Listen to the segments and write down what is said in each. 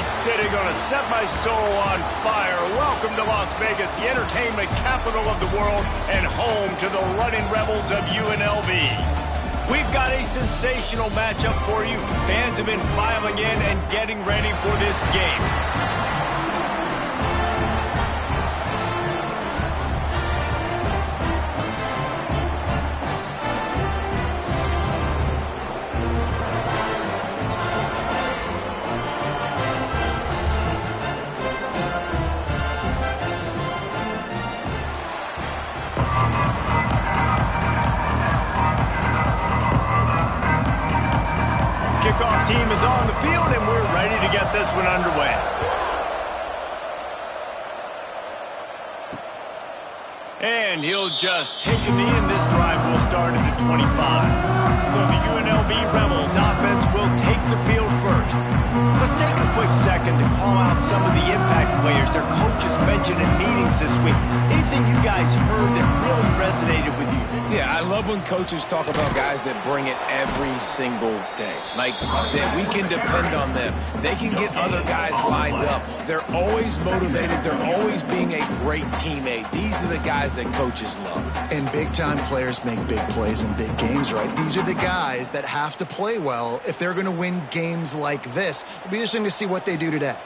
City gonna set my soul on fire. Welcome to Las Vegas, the entertainment capital of the world and home to the running rebels of UNLV. We've got a sensational matchup for you. Fans have been filing in and getting ready for this game. Kickoff team is on the field, and we're ready to get this one underway. And he'll just take a knee, and this drive will start at the 25. So the UNLV Rebels offense will take the field first. Let's take a quick second to call out some of the impact players their coaches mentioned in meetings this week. Anything you guys heard that really resonated with you? Yeah, I love when coaches talk about guys that bring it every single day. Like, that we can depend on them. They can get other guys lined up. They're always motivated. They're always being a great teammate. These are the guys that coaches love. And big-time players make big plays in big games, right? These are the guys that have to play well if they're going to win games like this. It'll be interesting to see what they do today.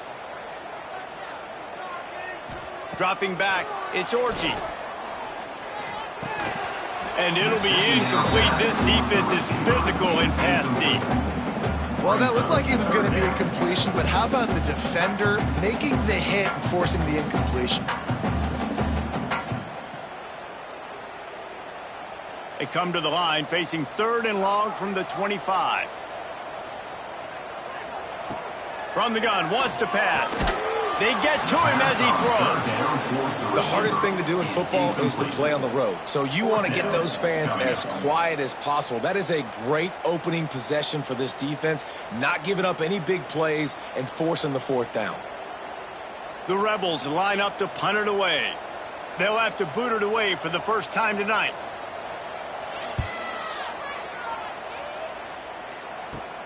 Dropping back, it's Orji. And it'll be incomplete. This defense is physical in pass deep. Well, that looked like it was going to be a completion, but how about the defender making the hit and forcing the incompletion? They come to the line facing 3rd and long from the 25. From the gun, wants to pass. They get to him as he throws. The hardest thing to do in football is to play on the road. So you want to get those fans as quiet as possible. That is a great opening possession for this defense, not giving up any big plays and forcing the 4th down. The Rebels line up to punt it away. They'll have to boot it away for the first time tonight.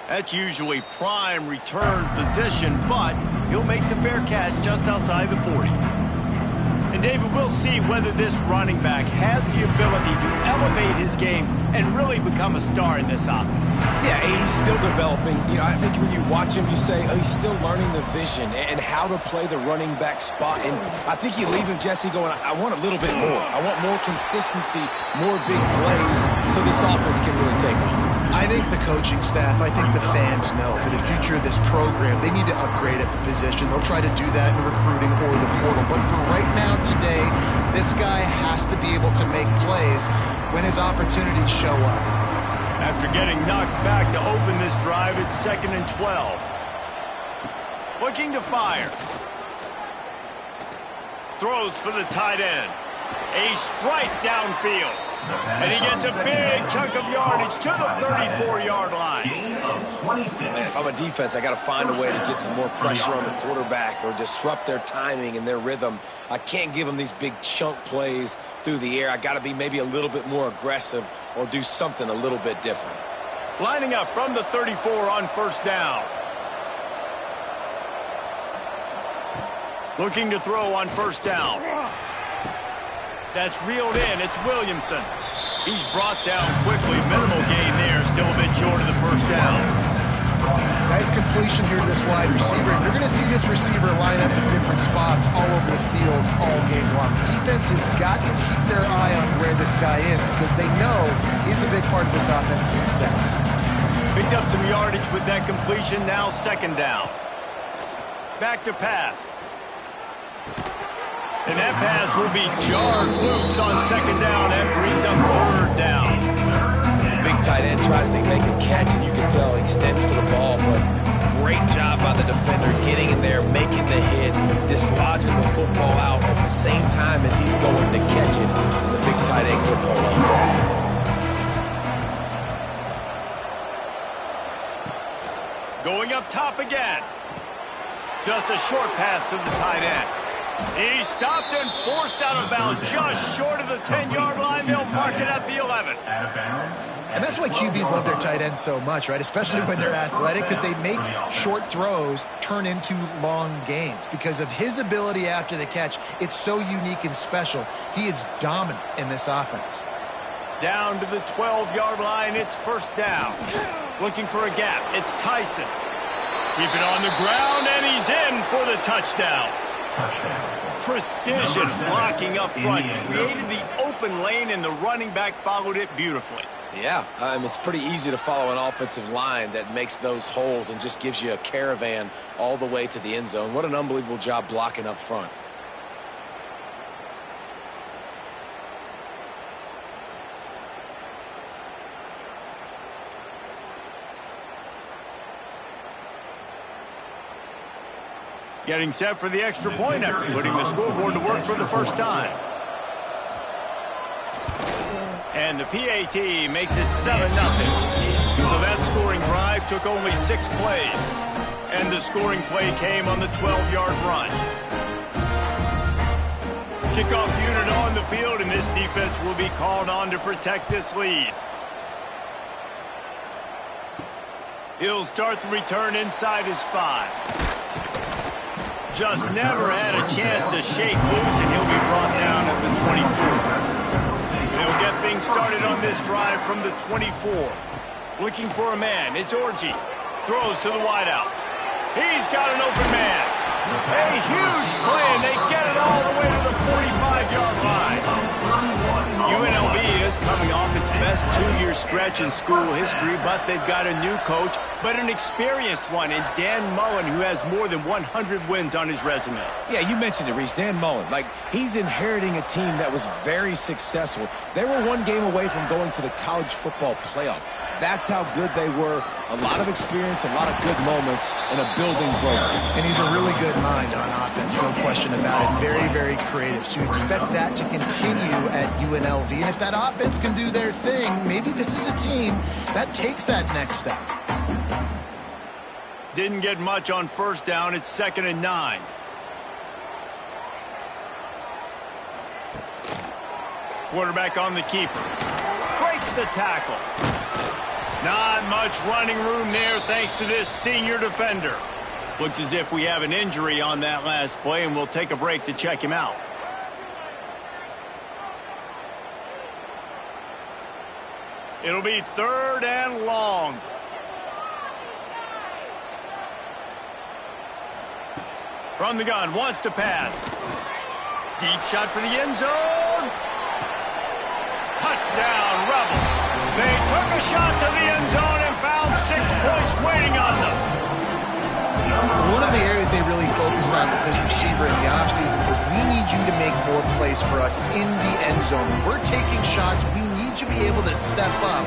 That's usually prime return position, but he'll make the fair catch just outside the 40. And David, we'll see whether this running back has the ability to elevate his game and really become a star in this offense. Yeah, he's still developing. You know, I think when you watch him, you say, oh, he's still learning the vision and how to play the running back spot. And I think you leave him, Jesse, going, I want a little bit more. I want more consistency, more big plays, so this offense can really take off. I think the coaching staff, I think the fans know for the future of this program, they need to upgrade at the position. They'll try to do that in recruiting or the portal. But for right now, today, this guy has to be able to make plays when his opportunities show up. After getting knocked back to open this drive, it's 2nd and 12. Looking to fire. Throws for the tight end. A strike downfield. And he gets a big chunk of yardage to the 34-yard line. Man, if I'm a defense, I got to find a way to get some more pressure on the quarterback or disrupt their timing and their rhythm. I can't give them these big chunk plays through the air. I got to be maybe a little bit more aggressive or do something a little bit different. Lining up from the 34 on 1st down. Looking to throw on 1st down. That's reeled in. It's Williamson. He's brought down quickly. Minimal gain there. Still a bit short of the 1st down. Nice completion here to this wide receiver. You're going to see this receiver line up in different spots all over the field all game long. Defense has got to keep their eye on where this guy is because they know he's a big part of this offense's success. Picked up some yardage with that completion. Now 2nd down. Back to pass. And that pass will be jarred loose on 2nd down and brings up 3rd down. The big tight end tries to make a catch, and you can tell he extends for the ball, but great job by the defender getting in there, making the hit, dislodging the football out at the same time as he's going to catch it. The big tight end couldn't hold on to it. Going up top again. Just a short pass to the tight end. He's stopped and forced out of bounds just short of the 10-yard line. They'll mark it at the 11. And that's why QBs love their tight ends so much, right? Especially when they're athletic, because they make short throws turn into long gains. Because of his ability after the catch, it's so unique and special. He is dominant in this offense. Down to the 12-yard line, it's first down. Looking for a gap, it's Tyson. Keep it on the ground, and he's in for the touchdown. Precision blocking up front, created the open lane, and the running back followed it beautifully. Yeah, it's pretty easy to follow an offensive line that makes those holes and just gives you a caravan all the way to the end zone. What an unbelievable job blocking up front. Getting set for the extra point after putting the scoreboard to work for the first time. And the PAT makes it 7-0. So that scoring drive took only 6 plays. And the scoring play came on the 12-yard run. Kickoff unit on the field, and this defense will be called on to protect this lead. He'll start the return inside his 5. Just never had a chance to shake loose, and he'll be brought down at the 24. They'll get things started on this drive from the 24. Looking for a man, it's Orji. Throws to the wideout. He's got an open man. A huge play, and they get it all the way to the 45-yard line. UNLV is coming off its best 2-year stretch in school history, but they've got a new coach, but an experienced one in Dan Mullen, who has more than 100 wins on his resume. Yeah, you mentioned it, Reese. Dan Mullen. He's inheriting a team that was very successful. They were 1 game away from going to the college football playoff. That's how good they were. A lot of experience, a lot of good moments, and a building program. And he's a really good mind on offense, no question about it. Very, very creative. So you expect that to continue at UNLV. And if that offense can do their thing, maybe this is a team that takes that next step. Didn't get much on first down. It's 2nd and 9. Quarterback on the keeper. Breaks the tackle. Not much running room there thanks to this senior defender. Looks as if we have an injury on that last play, and we'll take a break to check him out. It'll be 3rd and long. From the gun, wants to pass. Deep shot for the end zone. Touchdown, Rebels. They took a shot to the end zone and found 6 points waiting on them. One of the areas they really focused on with this receiver in the offseason was, we need you to make more plays for us in the end zone. We're taking shots. We need you to be able to step up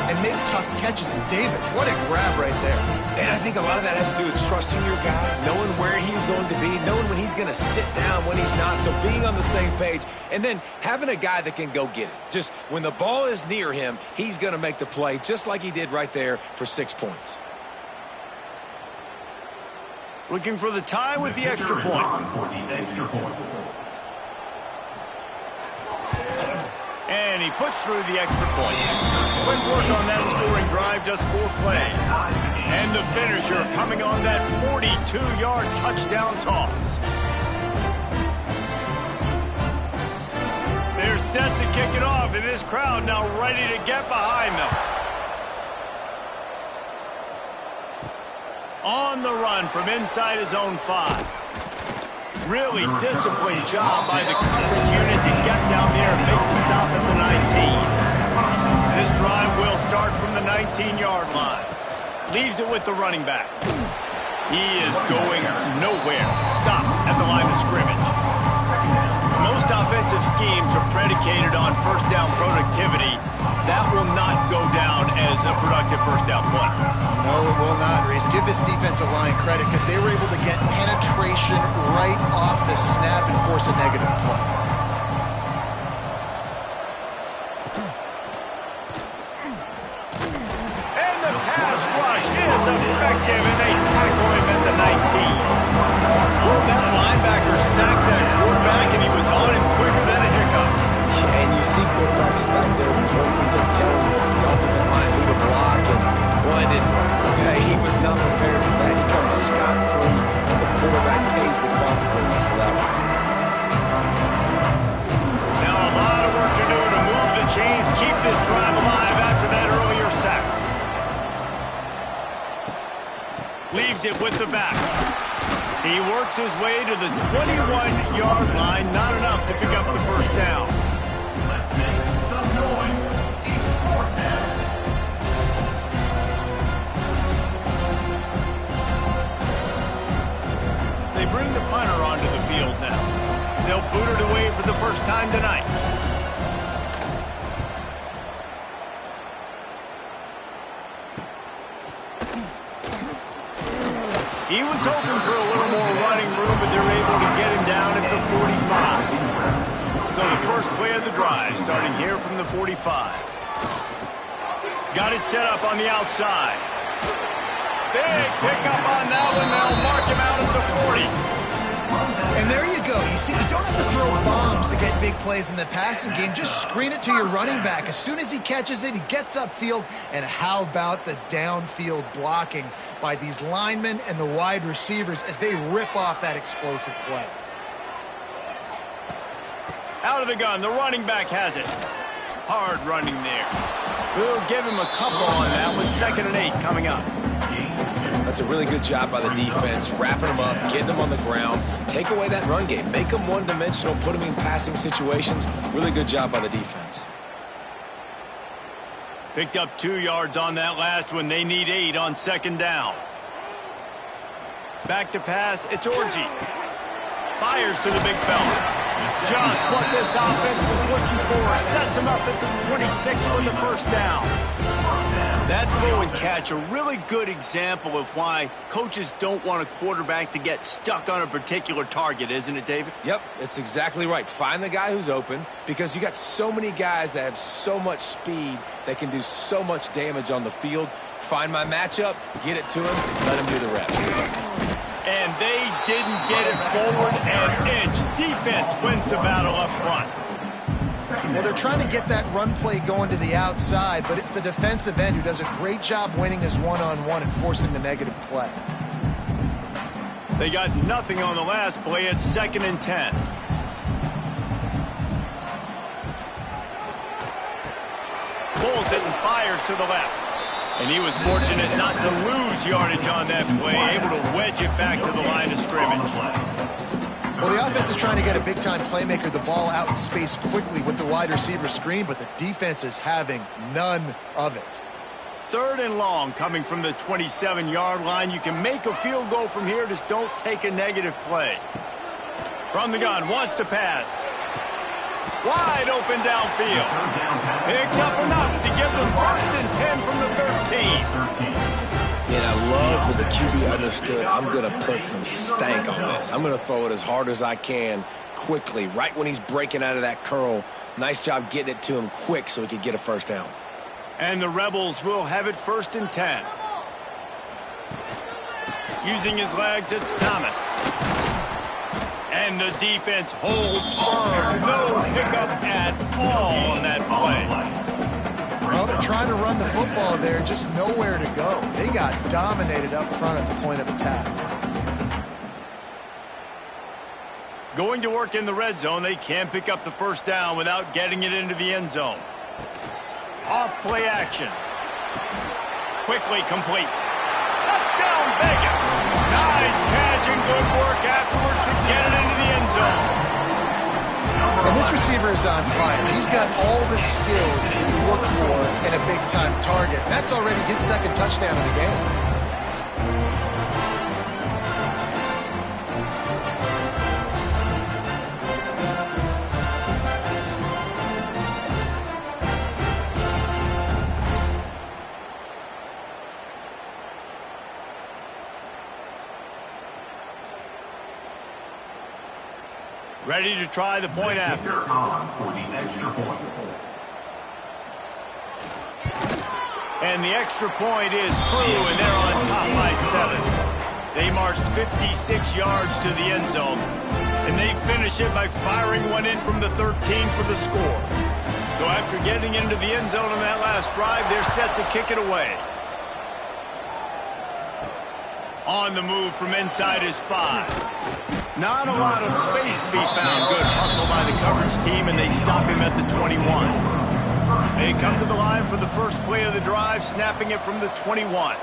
and make tough catches. And David, what a grab right there. And I think a lot of that has to do with trusting your guy, knowing where he's going to be, knowing when he's going to sit down, when he's not. So being on the same page, and then having a guy that can go get it. Just when the ball is near him, he's going to make the play, just like he did right there for 6 points. Looking for the tie with the extra point. And he puts through the extra point. Quick work on that scoring drive, just 4 plays. And the finisher coming on that 42-yard touchdown toss. They're set to kick it off, and this crowd now ready to get behind them. On the run from inside his own 5. Really disciplined job by the coverage unit to get down there and make the stop at the 19. This drive will start from the 19-yard line. Leaves it with the running back. He is going nowhere. Stop at the line of scrimmage. Most offensive schemes are predicated on first down productivity. That will not go down as a productive first down play. No, it will not, Reese. Give this defensive line credit, because they were able to get penetration right off the snap and force a negative play. And the pass rush is effective, and they tackle him at the 19. Will that linebacker sack that this drive alive after that earlier sack. Leaves it with the back. He works his way to the 21-yard line. Not enough to pick up the first down. Let's make some noise. It's fourth down. They bring the punter onto the field now. They'll boot it away for the first time tonight. He was hoping for a little more running room, but they're able to get him down at the 45. So the first play of the drive, starting here from the 45. Got it set up on the outside. Big pickup on that one. They'll mark him out at the 40. And there you go. You see, you don't have to throw bombs to get big plays in the passing game. Just screen it to your running back. As soon as he catches it, he gets upfield. And how about the downfield blocking by these linemen and the wide receivers as they rip off that explosive play? Out of the gun, the running back has it. Hard running there. We'll give him a couple on that with 2nd and 8 coming up. That's a really good job by the defense, wrapping them up, getting them on the ground, take away that run game, make them one-dimensional, put them in passing situations. Really good job by the defense. Picked up 2 yards on that last one. They need 8 on 2nd down. Back to pass, it's Orji. Fires to the big fella. Just what this offense was looking for. Sets him up at the 26 for the first down. That throw and catch, a really good example of why coaches don't want a quarterback to get stuck on a particular target, isn't it, David? Yep, it's exactly right. Find the guy who's open, because you got so many guys that have so much speed that can do so much damage on the field. Find my matchup, get it to him, let him do the rest. And they didn't get it forward an inch. Defense wins the battle up front. Well, they're trying to get that run play going to the outside, but it's the defensive end who does a great job winning his one-on-one and forcing the negative play. They got nothing on the last play. It's 2nd and 10. Pulls it and fires to the left. And he was fortunate not to lose yardage on that play, able to wedge it back to the line of scrimmage. Well, the offense is trying to get a big-time playmaker the ball out in space quickly with the wide receiver screen, but the defense is having none of it. 3rd and long coming from the 27-yard line. You can make a field goal from here, just don't take a negative play. From the gun, wants to pass. Wide open downfield. Picks up enough to give them 1st and 10 from the 13. And I love that the QB understood, I'm going to put some stank on this. I'm going to throw it as hard as I can, quickly, right when he's breaking out of that curl. Nice job getting it to him quick so he could get a first down. And the Rebels will have it 1st and 10. Using his legs, it's Thomas. And the defense holds firm. No pickup at all on that play. Well, they're trying to run the football there, just nowhere to go. They got dominated up front at the point of attack. Going to work in the red zone, they can't pick up the first down without getting it into the end zone. Off play action. Quickly complete. Touchdown Vegas. Nice catch and good work afterwards to get it into the end zone. And this receiver is on fire. He's got all the skills that you look for in a big-time target. That's already his 2nd touchdown of the game. Ready to try the point after. For the extra point. And the extra point is true, and they're on top by 7. They marched 56 yards to the end zone, and they finish it by firing one in from the 13 for the score. So after getting into the end zone on that last drive, they're set to kick it away. On the move from inside is 5. Not a lot of space to be found. Good hustle by the coverage team, and they stop him at the 21. They come to the line for the first play of the drive, snapping it from the 21.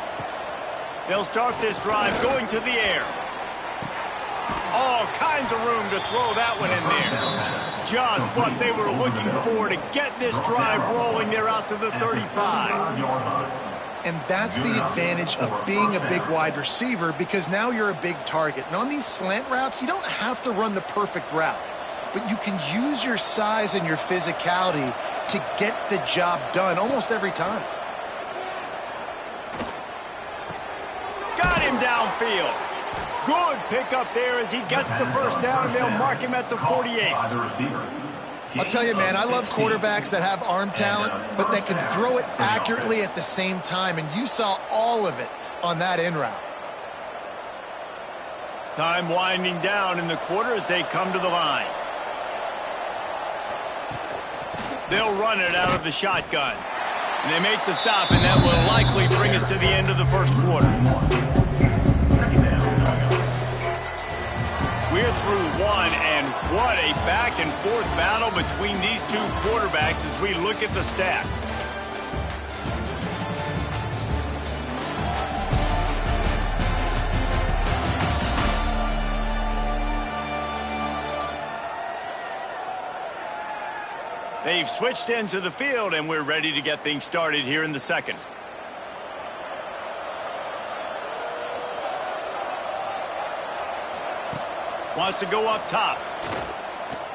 They'll start this drive going to the air. All kinds of room to throw that one in there. Just what they were looking for to get this drive rolling. They're out to the 35. And that's the advantage of being a big wide receiver, because now you're a big target. And on these slant routes, you don't have to run the perfect route, but you can use your size and your physicality to get the job done almost every time. Got him downfield. Good pickup there as he gets the first down, and they'll mark him at the 48. I'll tell you, man, I love quarterbacks that have arm talent, but that can throw it accurately at the same time, and you saw all of it on that in route. Time winding down in the quarter as they come to the line. They'll run it out of the shotgun. And they make the stop, and that will likely bring us to the end of the first quarter. We're through one, and what a back-and-forth battle between these two quarterbacks as we look at the stats. They've switched into the field, and we're ready to get things started here in the second. Wants to go up top.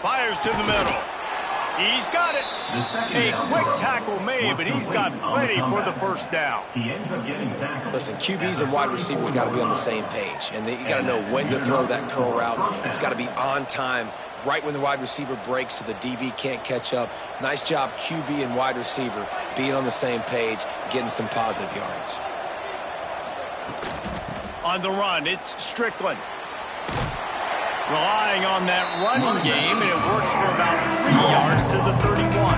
Fires to the middle. He's got it. A quick tackle made, but he's got plenty for the first down. Listen, QBs and wide receivers got to be on the same page, and you got to know when to throw that curl route. It's got to be on time, right when the wide receiver breaks so the DB can't catch up. Nice job, QB and wide receiver, being on the same page, getting some positive yards. On the run, it's Strickland. Relying on that running game, and it works for about 3 yards to the 31.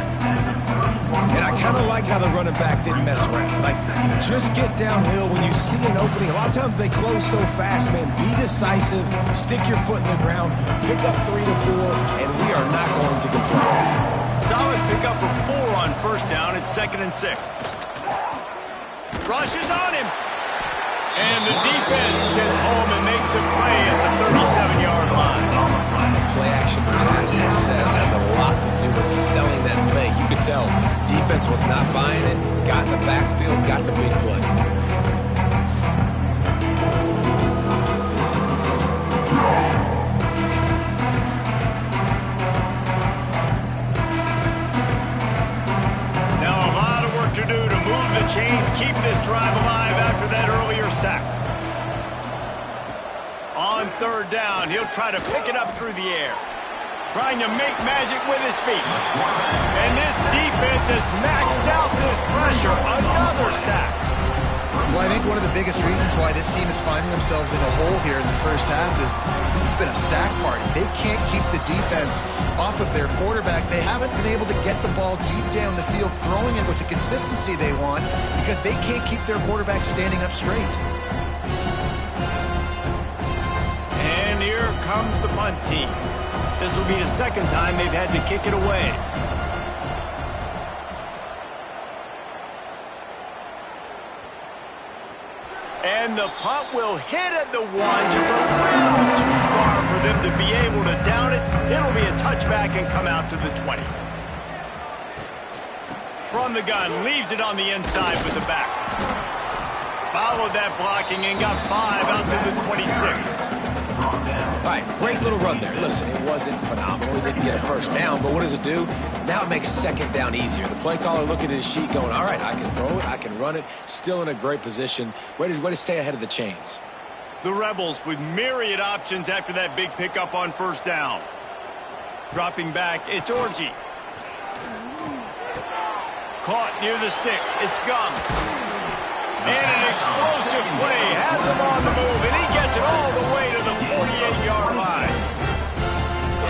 And I kind of like how the running back didn't mess around. Like, just get downhill when you see an opening. A lot of times they close so fast, man. Be decisive, stick your foot in the ground, pick up 3 to 4, and we are not going to complain. Solid pickup of 4 on first down. It's 2nd and 6. Rushes on him. And the defense gets home and makes a play at the 37-yard line. Play-action pass success has a lot to do with selling that fake. You could tell defense was not buying it, got in the backfield, got the big play. Now a lot of work to do to move the chains, keep this drive alive after that earlier sack. On third down, he'll try to pick it up through the air. Trying to make magic with his feet. And this defense has maxed out this pressure. Another sack. Well, I think one of the biggest reasons why this team is finding themselves in a hole here in the first half is this has been a sack party. They can't keep the defense off of their quarterback. They haven't been able to get the ball deep down the field, throwing it with the consistency they want, because they can't keep their quarterback standing up straight. And here comes the punt team. This will be the second time they've had to kick it away. And the punt will hit at the 1, just a little too far for them to be able to down it. It'll be a touchback and come out to the 20. From the gun, leaves it on the inside with the back. Followed that blocking and got 5 out to the 26. All right, great little run there. Listen, it wasn't phenomenal. He didn't get a first down, but what does it do? Now it makes second down easier. The play caller looking at his sheet going, all right, I can throw it, I can run it, still in a great position. Way to stay ahead of the chains. The Rebels with myriad options after that big pickup on first down. Dropping back, it's Orji. Caught near the sticks, it's Gums. And an explosive play has him on the move, and he gets it all the way to the 48-yard line.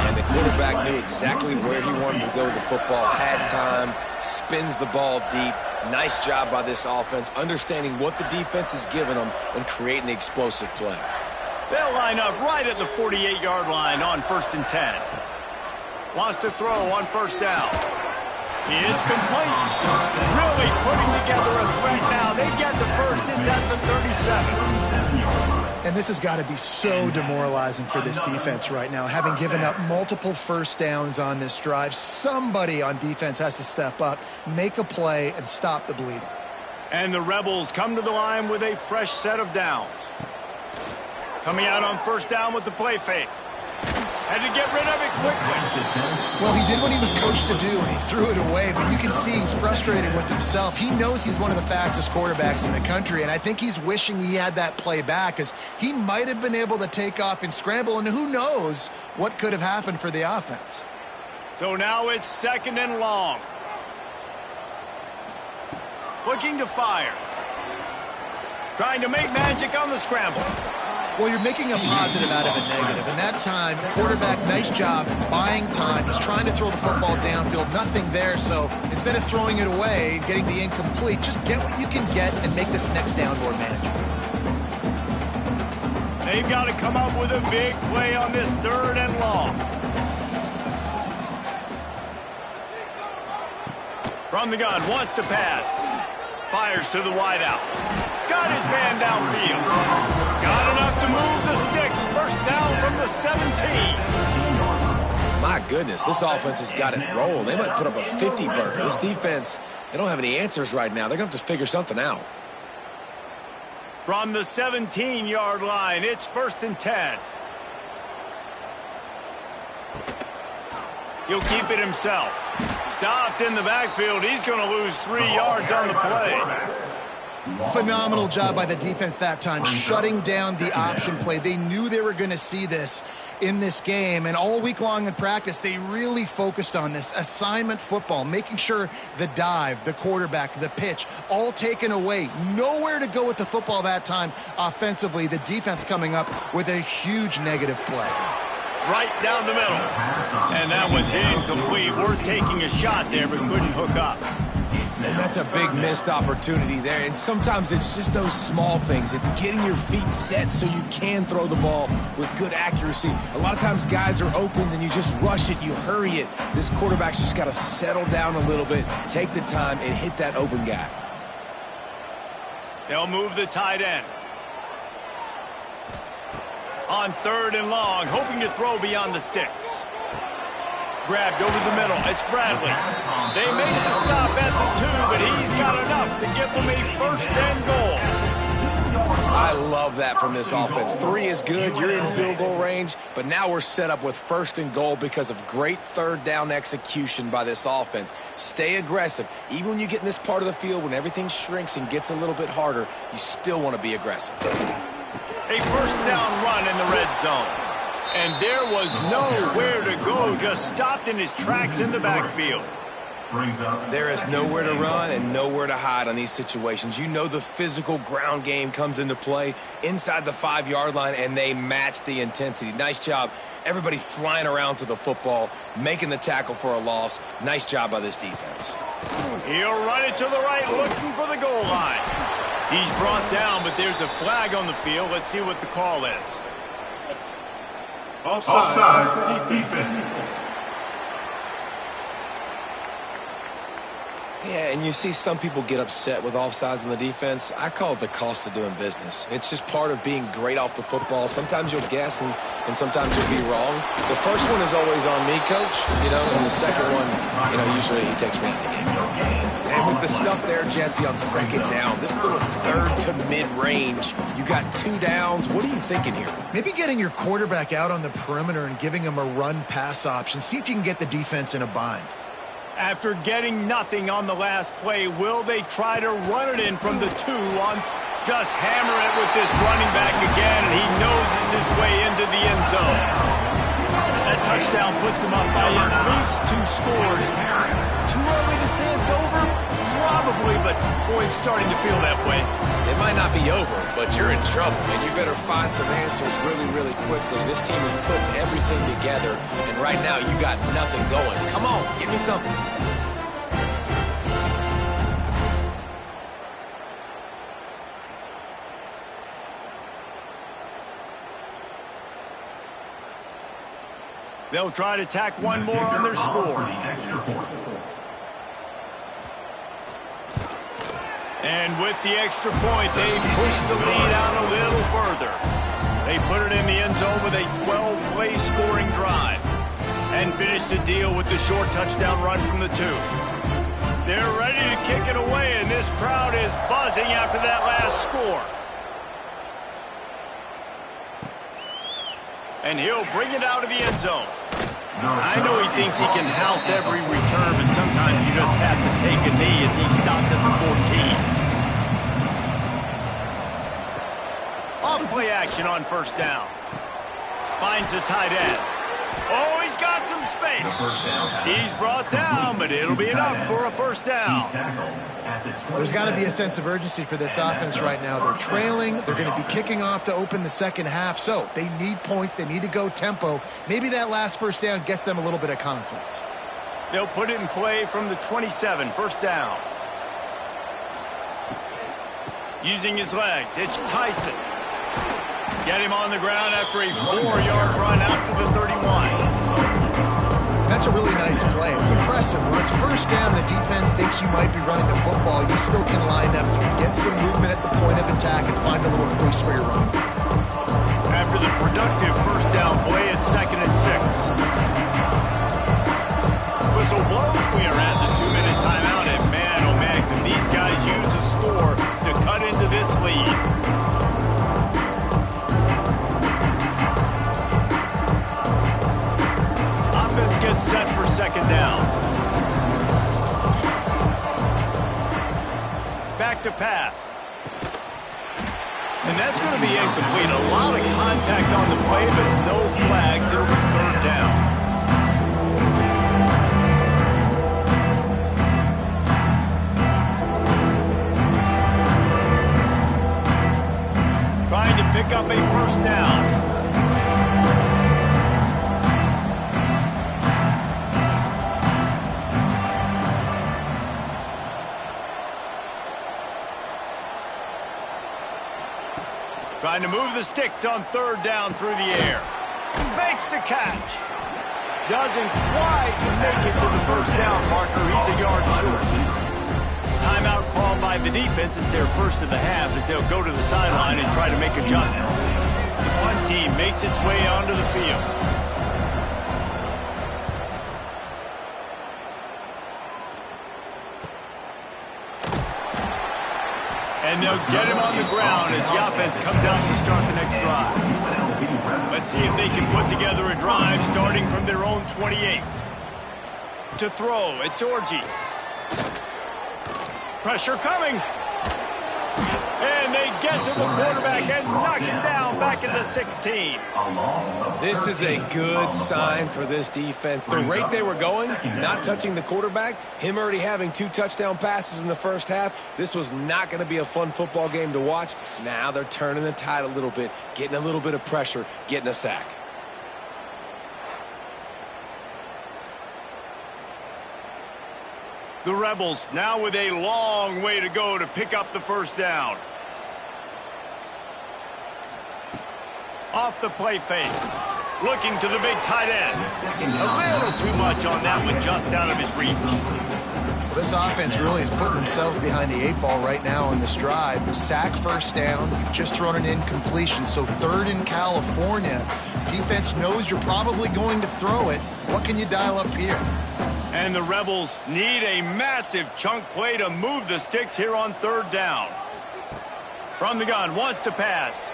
And the quarterback knew exactly where he wanted to go with the football, had time, spins the ball deep. Nice job by this offense, understanding what the defense is giving them and creating the explosive play. They'll line up right at the 48-yard line on 1st and 10. Wants to throw on first down. It's complete. Really putting together a threat now. They get the first. It's at the 37. And this has got to be so demoralizing for this defense right now. Having given up multiple first downs on this drive, somebody on defense has to step up, make a play, and stop the bleeding. And the Rebels come to the line with a fresh set of downs. Coming out on first down with the play fake. Had to get rid of it quickly. Well, he did what he was coached to do, and he threw it away. But you can see he's frustrated with himself. He knows he's one of the fastest quarterbacks in the country, and I think he's wishing he had that play back, because he might have been able to take off and scramble, and who knows what could have happened for the offense. So now it's 2nd and long. Looking to fire. Trying to make magic on the scramble. Well, you're making a positive out of a negative. And that time, quarterback, nice job buying time. He's trying to throw the football downfield. Nothing there. So instead of throwing it away, getting the incomplete, just get what you can get and make this next down more manageable. They've got to come up with a big play on this 3rd and long. From the gun, wants to pass. Fires to the wideout. Got his man downfield. Got enough to move the sticks. First down from the 17. My goodness, this offense has got it rolling. They might put up a 50 burger. This defense, they don't have any answers right now. They're going to have to figure something out. From the 17-yard line, it's 1st and 10. He'll keep it himself. Stopped in the backfield. He's going to lose 3 yards on the play. Phenomenal job by the defense that time, shutting down the option play. They knew they were going to see this in this game, and all week long in practice, they really focused on this assignment football, making sure the dive, the quarterback, the pitch, all taken away. Nowhere to go with the football that time offensively. The defense coming up with a huge negative play. Right down the middle. And that one's incomplete. We're taking a shot there, but couldn't hook up. And that's a big missed opportunity there. And sometimes it's just those small things. It's getting your feet set so you can throw the ball with good accuracy. A lot of times guys are open and you just rush it, you hurry it. This quarterback's just got to settle down a little bit, take the time, and hit that open guy. They'll move the tight end. On 3rd and long, hoping to throw beyond the sticks. Grabbed over the middle. It's Bradley. They make the stop at the 2, but he's got enough to give them a 1st and goal. I love that from this offense. 3 is good. You're in field goal range, but now we're set up with 1st and goal because of great 3rd down execution by this offense. Stay aggressive. Even when you get in this part of the field, when everything shrinks and gets a little bit harder, you still want to be aggressive. A 1st down run in the red zone. And there was nowhere to go, just stopped in his tracks in the backfield. There is nowhere to run and nowhere to hide on these situations. You know the physical ground game comes into play inside the 5-yard line, and they match the intensity. Nice job. Everybody flying around to the football, making the tackle for a loss. Nice job by this defense. He'll run it to the right, looking for the goal line. He's brought down, but there's a flag on the field. Let's see what the call is. Offside, defense. Yeah, and you see some people get upset with offsides on the defense. I call it the cost of doing business. It's just part of being great off the football. Sometimes you'll guess and sometimes you'll be wrong. The first one is always on me, coach, and the second one, usually he takes me out of the game. And with the stuff there, Jesse, on 2nd down, this little 3rd to mid-range, you got 2 downs. What are you thinking here? Maybe getting your quarterback out on the perimeter and giving him a run-pass option. See if you can get the defense in a bind. After getting nothing on the last play, will they try to run it in from the 2 on? Just hammer it with this running back again, and he noses his way into the end zone. That touchdown puts them up by at least 2 scores. Too early to say it's over? Probably, but boy, it's starting to feel that way. It might not be over, but you're in trouble, and you better find some answers really, really quickly. This team is putting everything together, and right now you got nothing going. Come on, give me something. They'll try to tack one more on their score. And with the extra point, they push the lead out a little further. They put it in the end zone with a 12-play scoring drive and finish the deal with the short touchdown run from the 2. They're ready to kick it away, and this crowd is buzzing after that last score. And he'll bring it out of the end zone. I know he thinks he can house every return, but sometimes you just have to take a knee as he stopped at the 14. Off-play action on first down. Finds the tight end. Oh, he's got some space. He's brought down, but it'll be enough for a first down. There's got to be a sense of urgency for this offense right now. They're trailing. They're going to be kicking off to open the second half, so they need points. They need to go tempo. Maybe that last first down gets them a little bit of confidence. They'll put it in play from the 27, first down. Using his legs, it's Tyson. Get him on the ground after a 4-yard run out to the 31. That's a really nice play. It's impressive. When it's first down, the defense thinks you might be running the football. You still can line up, get some movement at the point of attack, and find a little crease for your running. After the productive first down play, it's 2nd and 6. Whistle blows. We are at the 2-minute timeout, and man, oh man, can these guys use a score to cut into this lead. Gets set for second down. Back to pass. And that's going to be incomplete. A lot of contact on the play, but no flags. It'll be third down. Trying to pick up a first down. Trying to move the sticks on third down through the air. Makes the catch. Doesn't quite make it to the first down marker. He's a yard short. Timeout called by the defense. It's their first of the half as they'll go to the sideline and try to make adjustments. The punt team makes its way onto the field. And they'll get him on the ground as the offense comes out to start the next drive. Let's see if they can put together a drive starting from their own 28. To throw, it's Orji. Pressure coming. And they get to the quarterback and knock him down back at the 16. This is a good sign for this defense. The rate they were going, not touching the quarterback, him already having 2 touchdown passes in the first half, this was not going to be a fun football game to watch. Now they're turning the tide a little bit, getting a little bit of pressure, getting a sack. The Rebels now with a long way to go to pick up the first down. Off the play fake. Looking to the big tight end. A little too much on that one, just out of his reach. Well, this offense really is putting themselves behind the 8 ball right now on this drive. Sack, first down, just thrown an incompletion. So 3rd in California. Defense knows you're probably going to throw it. What can you dial up here? And the Rebels need a massive chunk play to move the sticks here on 3rd down. From the gun, wants to pass.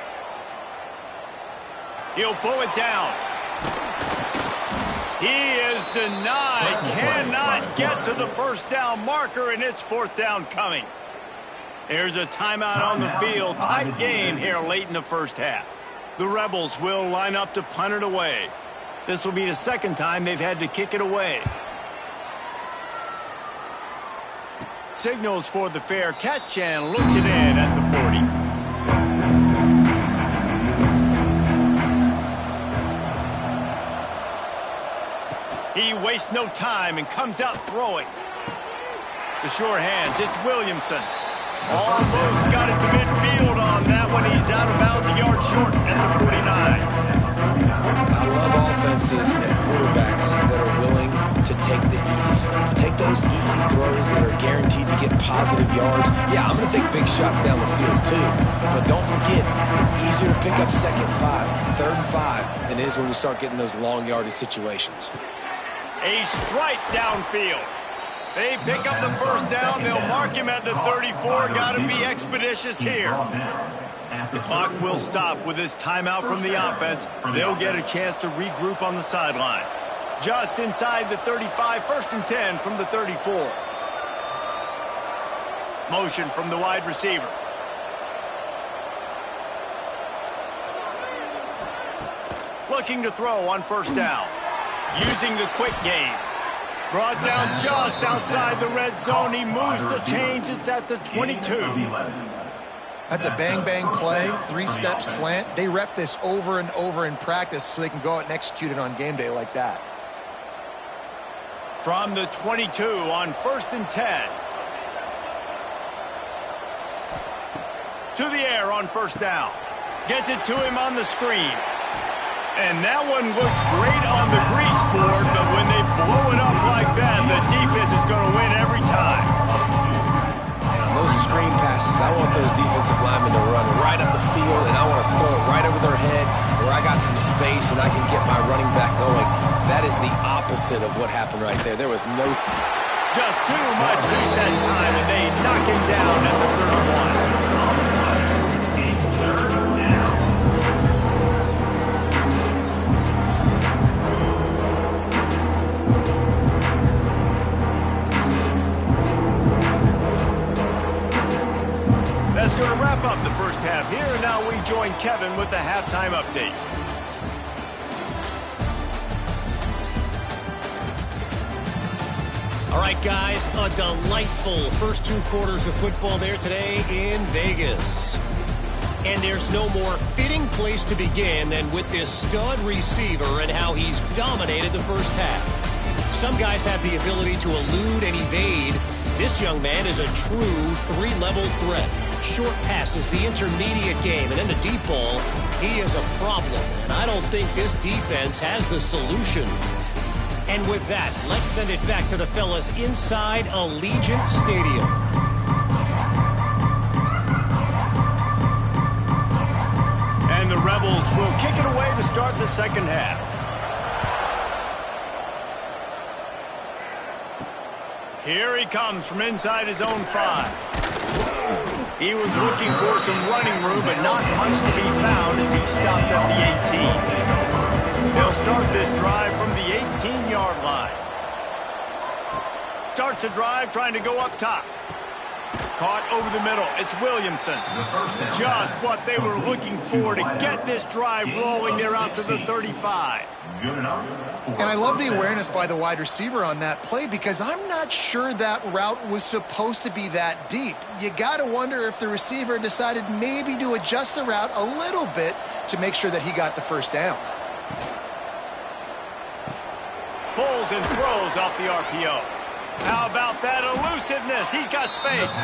He'll pull it down. He is denied. Cannot get to the first down marker, and it's 4th down coming. There's a timeout on the field. Tight game here late in the first half. The Rebels will line up to punt it away. This will be the 2nd time they've had to kick it away. Signals for the fair catch and looks it in at the 40. He wastes no time and comes out throwing. The sure hands, it's Williamson. Almost got it to midfield on that one. He's out of bounds, a yard short at the 49. I love offenses and quarterbacks that are willing to take the easy stuff. Take those easy throws that are guaranteed to get positive yards, yeah, I'm going to take big shots down the field too. But don't forget, it's easier to pick up 2nd and 5, 3rd and 5 than it is when we start getting those long yardage situations. A strike downfield. They pick up the first down. They'll mark him at the 34. Got to be expeditious here. The clock will stop with this timeout from the offense. They'll get a chance to regroup on the sideline. Just inside the 35, 1st and 10 from the 34. Motion from the wide receiver. Looking to throw on 1st down. Using the quick game. Brought down just outside the red zone. He moves the chains. It's at the 22. That's a bang-bang play, 3-step slant. They rep this over and over in practice so they can go out and execute it on game day like that. From the 22 on 1st and 10. To the air on 1st down. Gets it to him on the screen. And that one looked great on the grease board, but when they blow it up like that, the defense is going to win every time. And on those screen passes, I want those defensive linemen to run right up the field, and I want to throw it right over their head where I got some space and I can get my running back going. That is the opposite of what happened right there. There was no... Just too much heat that time, and they knock him down at the 31. That's going to wrap up the first half here, and now we join Kevin with the halftime update. All right, guys, a delightful first 2 quarters of football there today in Vegas. And there's no more fitting place to begin than with this stud receiver and how he's dominated the first half. Some guys have the ability to elude and evade. This young man is a true 3-level threat. Short passes, the intermediate game, and then the deep ball, he is a problem. And I don't think this defense has the solution. And with that, let's send it back to the fellas inside Allegiant Stadium. And the Rebels will kick it away to start the second half. Here he comes from inside his own 5. He was looking for some running room, but not much to be found as he stopped at the 18. They'll start this drive from the 18-yard line. Starts a drive trying to go up top. Caught over the middle. It's Williamson. Just what they were looking for to get this drive rolling. They're out to the 35. And I love the awareness by the wide receiver on that play because I'm not sure that route was supposed to be that deep. You got to wonder if the receiver decided maybe to adjust the route a little bit to make sure that he got the first down. Pulls and throws off the RPO. How about that elusiveness? He's got space.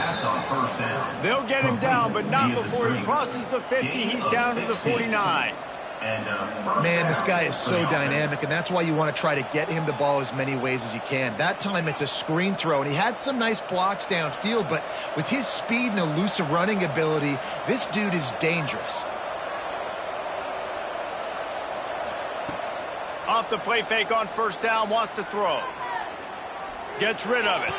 They'll get him down, but not before he crosses the 50. He's down to the 49. Man, this guy is so dynamic, and that's why you want to try to get him the ball as many ways as you can. That time it's a screen throw, and he had some nice blocks downfield, but with his speed and elusive running ability, this dude is dangerous. Off the play fake on 1st down, wants to throw. Gets rid of it.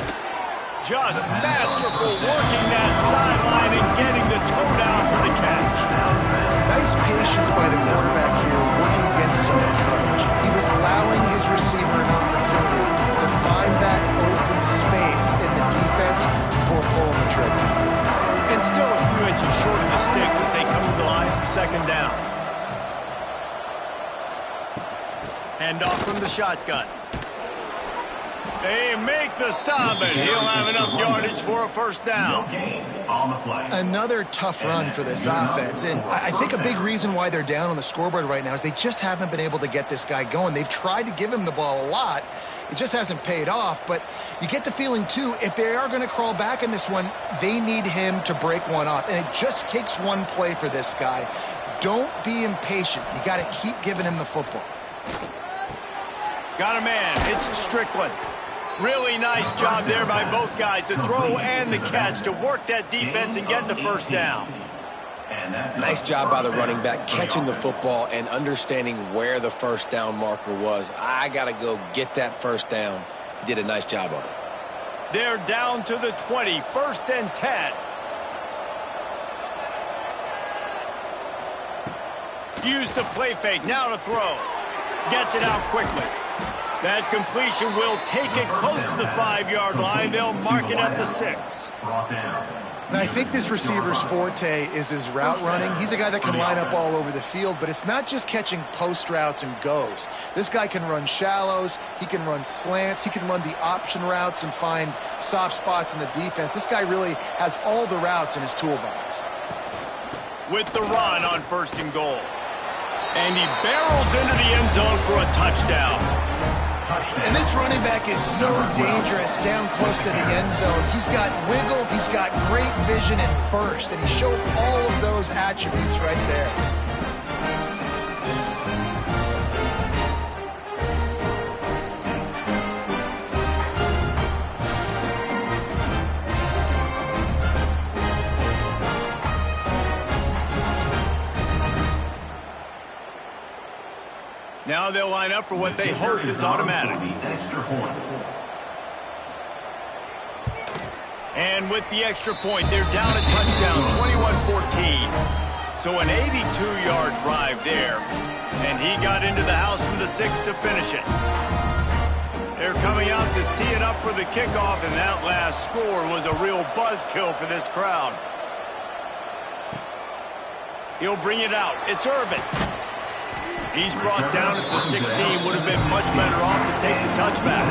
Just masterful working that sideline and getting the toe down for the catch. Nice patience by the quarterback here, working against zone coverage. He was allowing his receiver an opportunity to find that open space in the defense before pulling the trigger. And still a few inches short of the sticks as they come to the line for 2nd down. Hand off from the shotgun. They make the stop, and he'll have enough yardage for a 1st down. Another tough run for this offense, and I think a big reason why they're down on the scoreboard right now is they just haven't been able to get this guy going. They've tried to give him the ball a lot. It just hasn't paid off, but you get the feeling, too, if they are going to crawl back in this one, they need him to break one off, and it just takes one play for this guy. Don't be impatient. You got to keep giving him the football. Got a man. It's Strickland. Really nice job there by both guys, the throw and the catch, to work that defense and get the first down. Nice job by the running back, catching the football and understanding where the first down marker was. I got to go get that first down. He did a nice job of it. They're down to the 20, 1st and 10. Use the play fake, now to throw. Gets it out quickly. That completion will take it close to the 5-yard line. They'll mark it at the 6. And I think this receiver's forte is his route running. He's a guy that can line up all over the field, but it's not just catching post routes and goes. This guy can run shallows, he can run slants, he can run the option routes and find soft spots in the defense. This guy really has all the routes in his toolbox. With the run on 1st and goal. And he barrels into the end zone for a touchdown. And this running back is so dangerous down close to the end zone. He's got wiggle, he's got great vision and burst, and he showed all of those attributes right there. Now they'll line up for what they hope is automatic. And with the extra point, they're down a touchdown, 21-14. So an 82-yard drive there. And he got into the house from the 6 to finish it. They're coming out to tee it up for the kickoff, and that last score was a real buzzkill for this crowd. He'll bring it out. It's Irvin. He's brought down at the 16. Would have been much better off to take the touchback.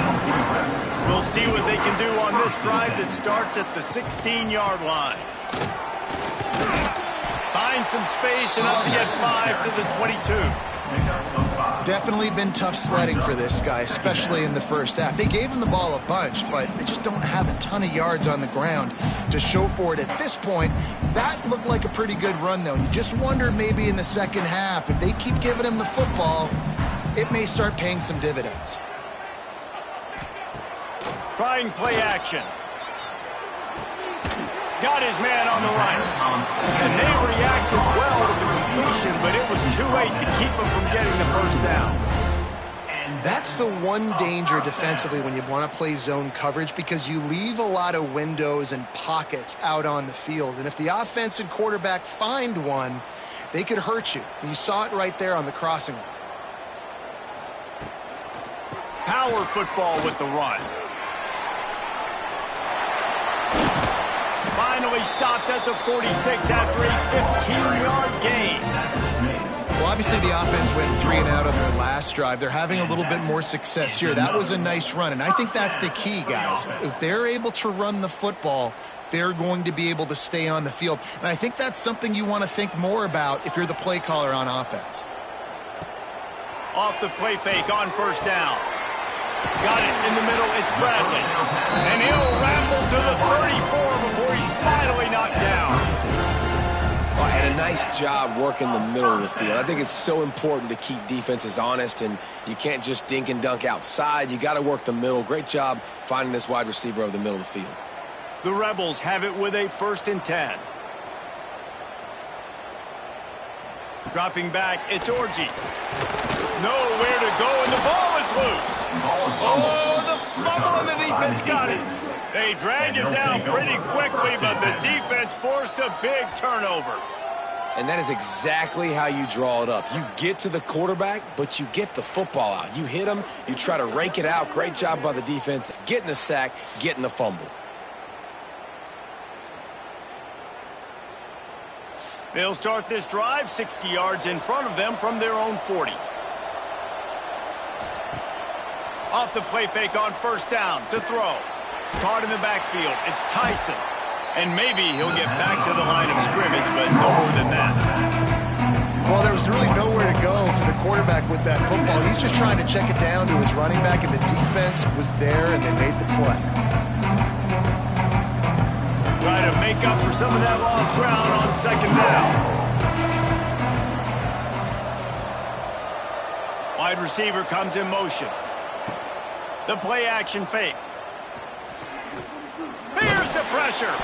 We'll see what they can do on this drive that starts at the 16-yard line. Find some space, enough to get 5 to the 22. Definitely been tough sledding for this guy, especially in the first half. They gave him the ball a bunch, but they just don't have a ton of yards on the ground to show for it at this point. That looked like a pretty good run, though. You just wonder maybe in the second half, if they keep giving him the football, it may start paying some dividends. Trying play action. Got his man on the right. And they reacted well to the completion, but it was too late to keep him from getting the first down. That's the one danger defensively when you want to play zone coverage, because you leave a lot of windows and pockets out on the field. And if the offense and quarterback find one, they could hurt you. And you saw it right there on the crossing line. Power football with the run. Finally stopped at the 46 after a 15-yard gain. Well, obviously the offense went 3 and out on their last drive. They're having a little bit more success here. That was a nice run, and I think that's the key, guys. If they're able to run the football, they're going to be able to stay on the field. And I think that's something you want to think more about if you're the play caller on offense. Off the play fake on 1st down. Got it in the middle. It's Bradley. And he'll ramble to the 34 before he's finally knocked down. And a nice job working the middle of the field. I think it's so important to keep defenses honest, and you can't just dink and dunk outside. You got to work the middle. Great job finding this wide receiver over the middle of the field. The Rebels have it with a 1st and 10. Dropping back, it's Orji. Nowhere to go, and the ball is loose. Oh, the fumble, and the defense got it. They dragged him down pretty quickly, but the defense forced a big turnover. And that is exactly how you draw it up. You get to the quarterback, but you get the football out. You hit him, you try to rake it out. Great job by the defense, getting the sack, getting the fumble. They'll start this drive 60 yards in front of them from their own 40. Off the play fake on 1st down to throw. Caught in the backfield. It's Tyson. And maybe he'll get back to the line of scrimmage, but no more than that. Well, there was really nowhere to go for the quarterback with that football. He's just trying to check it down to his running back, and the defense was there, and they made the play. Try to make up for some of that lost ground on 2nd down. Wide receiver comes in motion. The play action fake. Here's the pressure.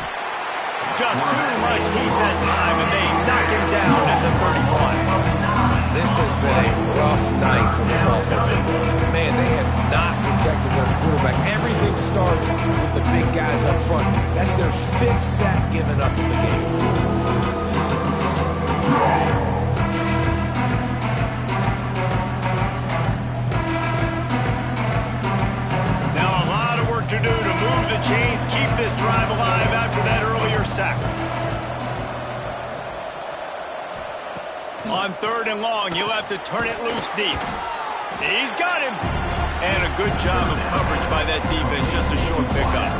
Just too much heat that time, and they knock him down at the 31. This has been a rough night for this offensive line. Man, they have not protected their quarterback. Everything starts with the big guys up front. That's their 5th sack given up in the game. Now a lot of work to do to move the chains, keep this drive alive after that earlier sack. On 3rd and long, you'll have to turn it loose deep. He's got him. And a good job of coverage by that defense, just a short pickup.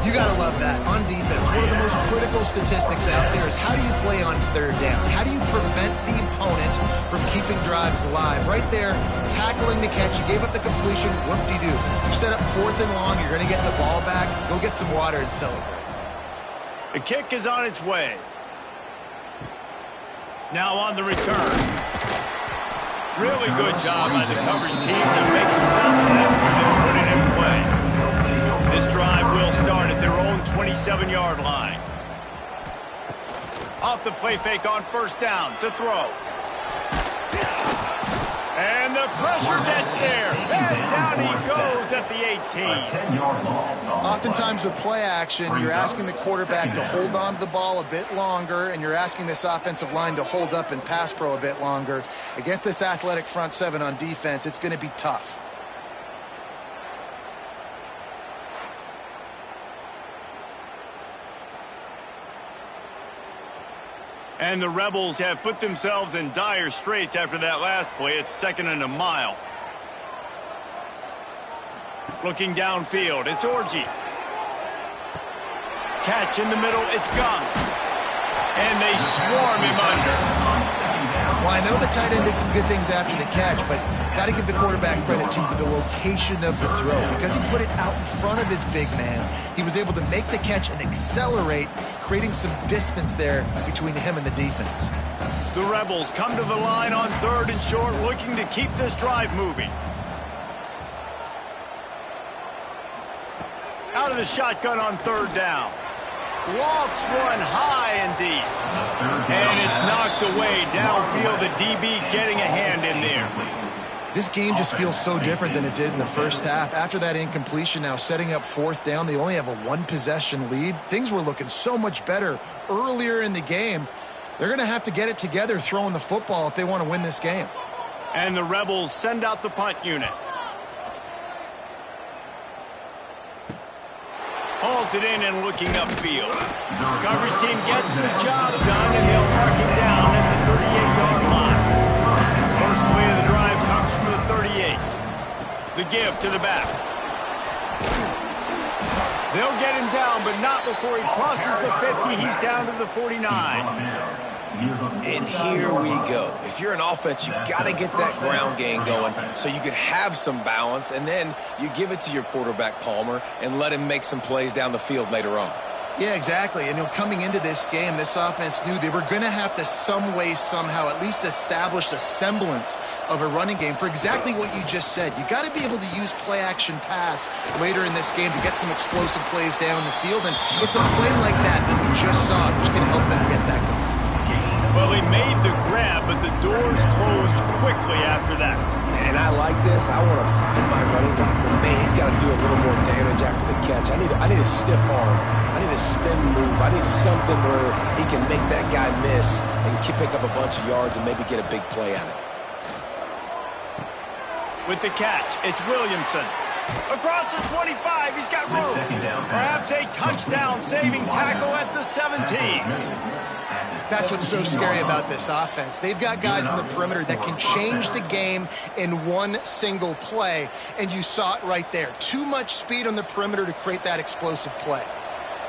You got to love that. On defense, one of the most critical statistics out there is how do you play on 3rd down? How do you prevent the opponent from keeping drives alive? Right there, tackling the catch. You gave up the completion. Whoop-de-doo. You set up 4th and long. You're going to get the ball back. Go get some water and celebrate. The kick is on its way. Now on the return. Really good job by the coverage team to make him stop that and put it in play. This drive will start at their own 27-yard line. Off the play fake on 1st down to throw. And the pressure gets there. And down he goes at the 18. Oftentimes with play action, you're asking the quarterback to hold on to the ball a bit longer, and you're asking this offensive line to hold up and pass pro a bit longer. Against this athletic front 7 on defense, it's going to be tough. And the Rebels have put themselves in dire straits after that last play. It's 2nd and a mile. Looking downfield, it's Orji. Catch in the middle, it's Gunks. And they swarm him under. Well, I know the tight end did some good things after the catch, but got to give the quarterback credit to the location of the throw. Because he put it out in front of his big man, he was able to make the catch and accelerate, creating some distance there between him and the defense. The Rebels come to the line on 3rd and short, looking to keep this drive moving. Out of the shotgun on 3rd down. Lofts one high and deep. And it's knocked away downfield. The DB getting a hand in there. This game just feels so different than it did in the first half. After that incompletion, now setting up 4th down, they only have a 1-possession lead. Things were looking so much better earlier in the game. They're going to have to get it together throwing the football if they want to win this game. And the Rebels send out the punt unit. Hauls it in and looking upfield. Coverage team gets the job done, and they'll mark him down at the 38-yard line. First play of the drive comes from the 38. The give to the back. They'll get him down, but not before he crosses the 50. He's down to the 49. And here we go. If you're an offense, you got to get that ground game going so you can have some balance, and then you give it to your quarterback, Palmer, and let him make some plays down the field later on. Yeah, exactly. And coming into this game, this offense knew they were going to have to some way, somehow, at least establish a semblance of a running game for exactly what you just said. You got to be able to use play-action pass later in this game to get some explosive plays down the field. And it's a play like that we just saw, which can help them get that going. Well, he made the grab, but the doors closed quickly after that. And I like this. I want to find my running back, but man, he's got to do a little more damage after the catch. I need a stiff arm. I need a spin move. I need something where he can make that guy miss and pick up a bunch of yards and maybe get a big play out of it. With the catch, it's Williamson. Across the 25, he's got room. Perhaps a touchdown-saving tackle at the 17. That's what's so scary about this offense. They've got guys in the perimeter that can change the game in one single play, and you saw it right there. Too much speed on the perimeter to create that explosive play.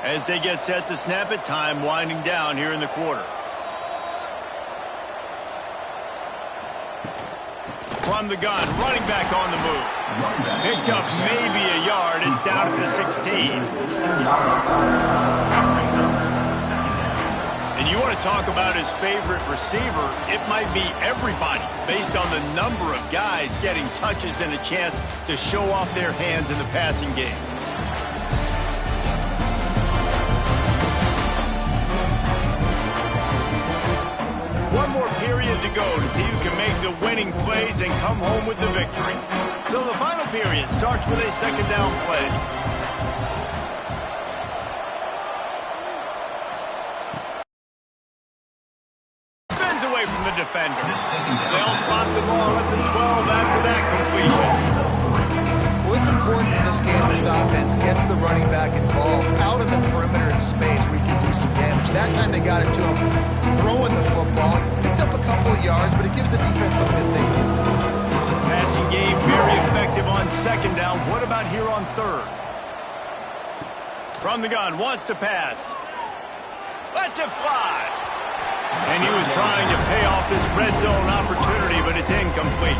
As they get set to snap it, time winding down here in the quarter. From the gun, running back on the move. Picked up maybe a yard. It's down to the 16. And you want to talk about his favorite receiver, it might be everybody based on the number of guys getting touches and a chance to show off their hands in the passing game. to go to see who can make the winning plays and come home with the victory. So the final period starts with a second down play. Spins away from the defender. They'll spot the ball at the 12 after that completion. Well, it's important in this game this offense gets the running back involved out in the perimeter in space where he can do some damage. That time they got it to him throwing the football. Picked up a couple of yards, but it gives the defense something to think about. Passing game very effective on second down. What about here on third? From the gun, wants to pass. Lets it fly. And he was trying to pay off this red zone opportunity, but it's incomplete.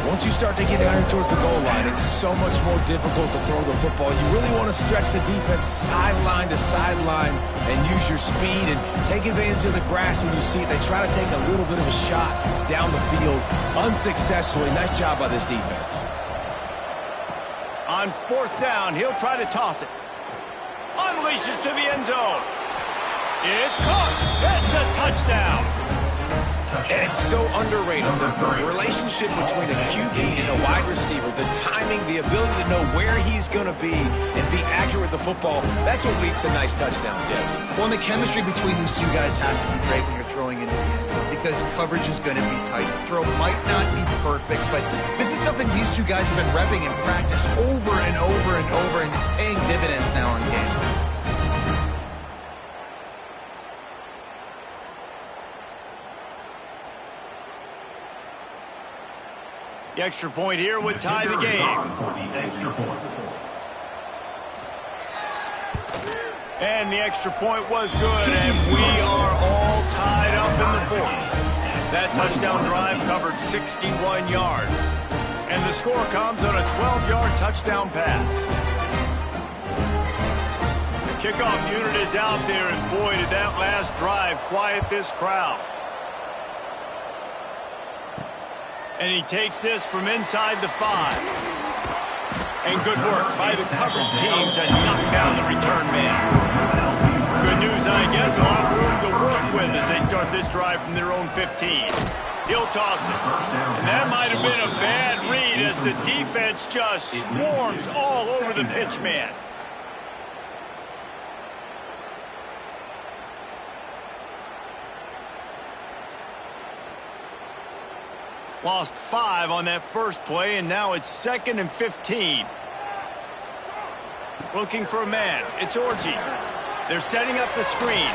Once you start to get down towards the goal line, it's so much more difficult to throw the football. You really want to stretch the defense sideline to sideline and use your speed and take advantage of the grass when you see it. They try to take a little bit of a shot down the field unsuccessfully. Nice job by this defense. On fourth down, he'll try to toss it. Unleashes to the end zone. It's caught. It's a touchdown. And it's so underrated, the relationship between a QB and a wide receiver, the timing, the ability to know where he's going to be and be accurate with the football, that's what leads to nice touchdowns, Jesse. Well, and the chemistry between these two guys has to be great when you're throwing into the end zone because coverage is going to be tight. The throw might not be perfect, but this is something these two guys have been repping in practice over and over and over, and it's paying dividends now on game. The extra point here would tie the game. And the extra point was good, and we are all tied up in the fourth. That touchdown drive covered 61 yards. And the score comes on a 12-yard touchdown pass. The kickoff unit is out there, and boy, did that last drive quiet this crowd. And he takes this from inside the 5. And good work by the coverage team to knock down the return man. Good news, I guess, a lot of room to work with as they start this drive from their own 15. He'll toss it. And that might have been a bad read as the defense just swarms all over the pitch man. Lost 5 on that first play, and now it's 2nd and 15. Looking for a man. It's Orji. They're setting up the screen.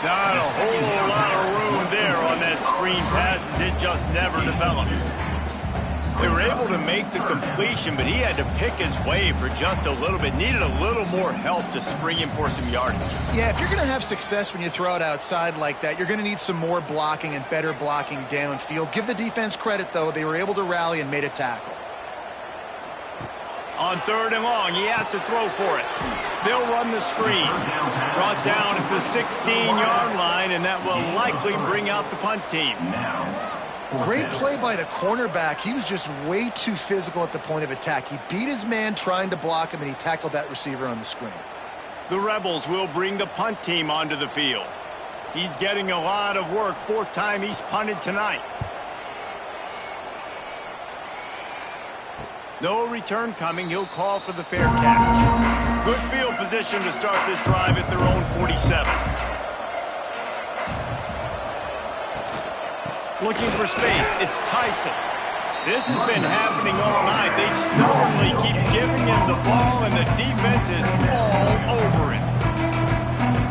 Not a whole lot of room there on that screen pass as it just never developed. They were able to make the completion, but he had to pick his way for just a little bit. Needed a little more help to spring him for some yardage. Yeah, if you're going to have success when you throw it outside like that, you're going to need some more blocking and better blocking downfield. Give the defense credit, though. They were able to rally and made a tackle. On 3rd and long, he has to throw for it. They'll run the screen. Brought down at the 16-yard line, and that will likely bring out the punt team. Great play by the cornerback. He was just way too physical at the point of attack. He beat his man trying to block him, and he tackled that receiver on the screen. The Rebels will bring the punt team onto the field. He's getting a lot of work. 4th time he's punted tonight. No return coming. He'll call for the fair catch. Good field position to start this drive at their own 47. Looking for space. It's Tyson. This has been happening all night. They stubbornly keep giving him the ball, and the defense is all over it.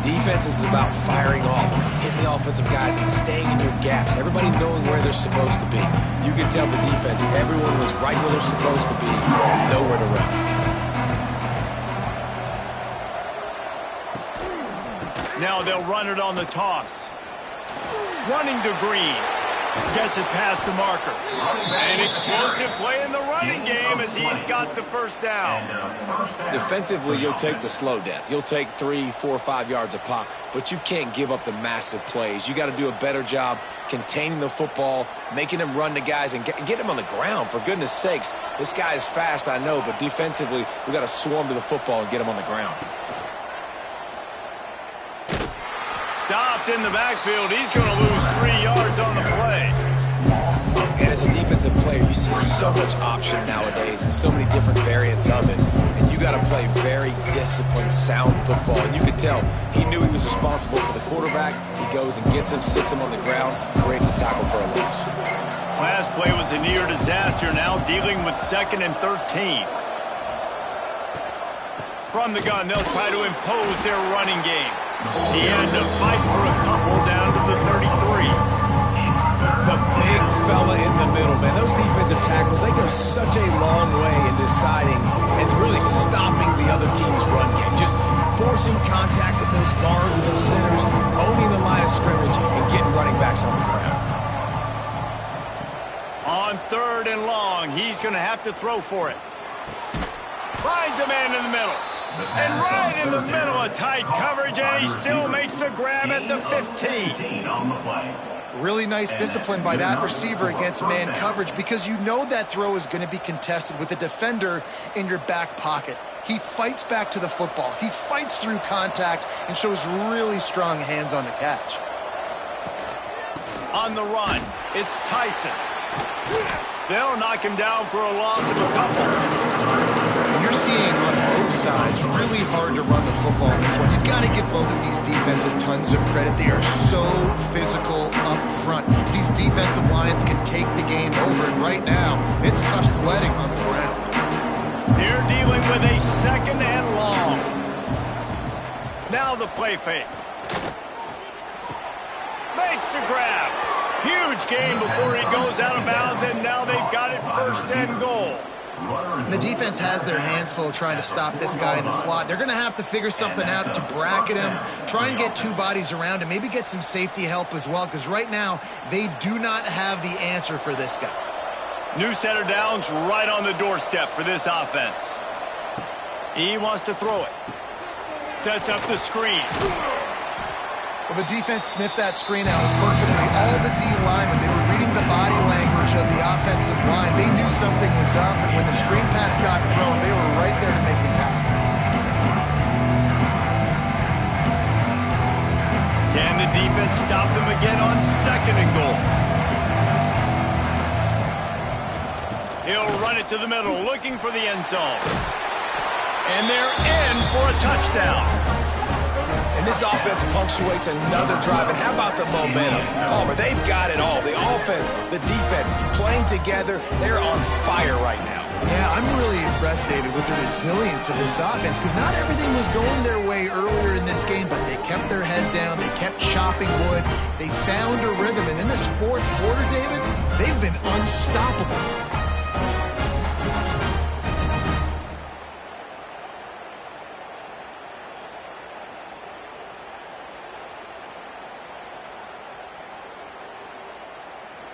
Defense is about firing off, hitting the offensive guys, and staying in your gaps. Everybody knowing where they're supposed to be. You can tell the defense, everyone was right where they're supposed to be, nowhere to run. Now they'll run it on the toss. Running to Green. Gets it past the marker. An explosive play in the running game as he's got the first down. Defensively, you'll take the slow death. You'll take 3, 4, 5 yards a pop, but you can't give up the massive plays. You got to do a better job containing the football, making them run to guys, and get them on the ground. For goodness sakes, this guy is fast, I know, but defensively, we got to swarm to the football and get him on the ground. stopped in the backfield. He's going to lose 3 yards on the play. And as a defensive player, you see so much option nowadays and so many different variants of it. And you got to play very disciplined, sound football. And you could tell he knew he was responsible for the quarterback. He goes and gets him, sits him on the ground, creates a tackle for a loss. Last play was a near disaster, now dealing with 2nd and 13. From the gun, they'll try to impose their running game. He had to fight for a couple down to the 33. The big fella in the middle, man. Those defensive tackles, they go such a long way in deciding and really stopping the other team's run game. Just forcing contact with those guards and those centers, owning the line of scrimmage, and getting running backs on the ground. On 3rd and long, he's going to have to throw for it. Finds a man in the middle. And right in the middle of tight coverage, and he still makes the grab at the 15. Really nice discipline by that receiver against man coverage, because you know that throw is going to be contested with a defender in your back pocket. He fights back to the football. He fights through contact and shows really strong hands on the catch. On the run, it's Tyson. They'll knock him down for a loss of a couple. You're seeing on both sides really hard to run the football in this one. You've got to give both of these defenses tons of credit. They are so physical up front. These defensive lines can take the game over, and right now, it's tough sledding on the ground. They're dealing with a 2nd and long. Now the play fake. Makes the grab. Huge gain before he goes out of bounds, and now they've got it 1st and goal. The defense has their hands full trying to stop this guy in the slot. They're going to have to figure something out to bracket him, try and get 2 bodies around him, maybe get some safety help as well, because right now they do not have the answer for this guy. New set of downs right on the doorstep for this offense. He wants to throw it. Sets up the screen. Well, the defense sniffed that screen out perfectly. All the D linemen, they were reading the body language of the offensive line. They knew something was up, and when the screen pass got thrown, they were right there to make the tackle. Can the defense stop them again on 2nd and goal? He'll run it to the middle, looking for the end zone. And they're in for a touchdown. And this offense punctuates another drive. And how about the momentum? Palmer, they've got it all. The offense, the defense, playing together. They're on fire right now. Yeah, I'm really impressed, David, with the resilience of this offense, because not everything was going their way earlier in this game, but they kept their head down. They kept chopping wood. They found a rhythm. And in this 4th quarter, David, they've been unstoppable.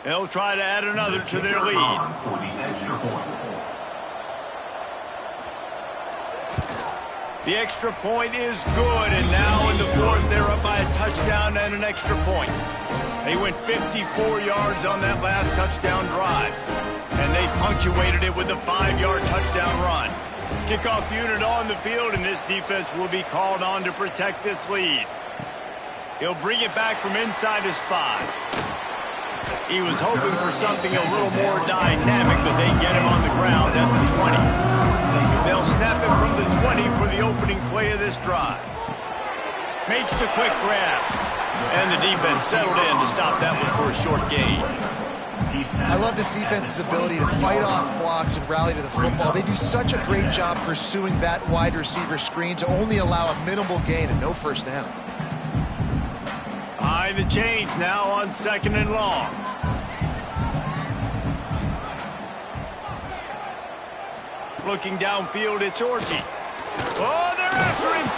They'll try to add another to their lead. The extra point is good, and now in the 4th, they're up by a touchdown and an extra point. They went 54 yards on that last touchdown drive, and they punctuated it with a 5-yard touchdown run. Kickoff unit on the field, and this defense will be called on to protect this lead. He'll bring it back from inside his 5. He was hoping for something a little more dynamic, but they get him on the ground at the 20. They'll snap it from the 20 for the opening play of this drive. Makes the quick grab. And the defense settled in to stop that one for a short gain. I love this defense's ability to fight off blocks and rally to the football. They do such a great job pursuing that wide receiver screen to only allow a minimal gain and no first down. Behind the chains now on 2nd and long. Looking downfield, it's Orji. Oh, they're after him.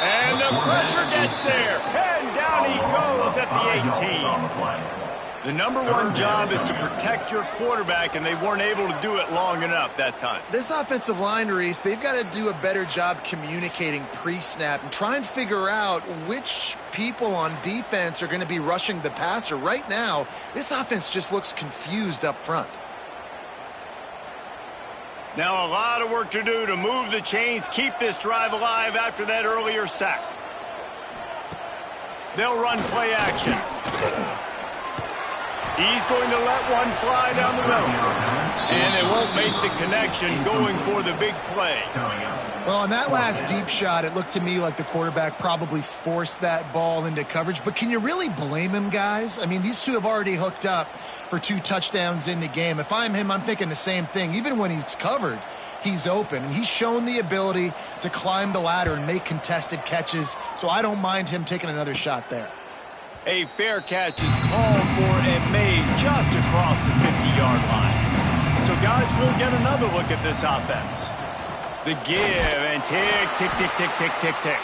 And the pressure gets there. And down he goes at the 18. The #1 job is to protect your quarterback, and they weren't able to do it long enough that time. This offensive line, Reese, they've got to do a better job communicating pre-snap and try and figure out which people on defense are going to be rushing the passer. Right now, this offense just looks confused up front. Now a lot of work to do to move the chains, keep this drive alive after that earlier sack. They'll run play action. He's going to let one fly down the middle. And they won't make the connection going for the big play. Well, on that last deep shot, it looked to me like the quarterback probably forced that ball into coverage. But can you really blame him, guys? I mean, these two have already hooked up for 2 touchdowns in the game. If I'm him, I'm thinking the same thing. Even when he's covered, he's open. And he's shown the ability to climb the ladder and make contested catches. So I don't mind him taking another shot there. A fair catch is called for and made just across the 50-yard line. So, guys, we'll get another look at this offense. The give and tick, tick, tick, tick, tick, tick, tick.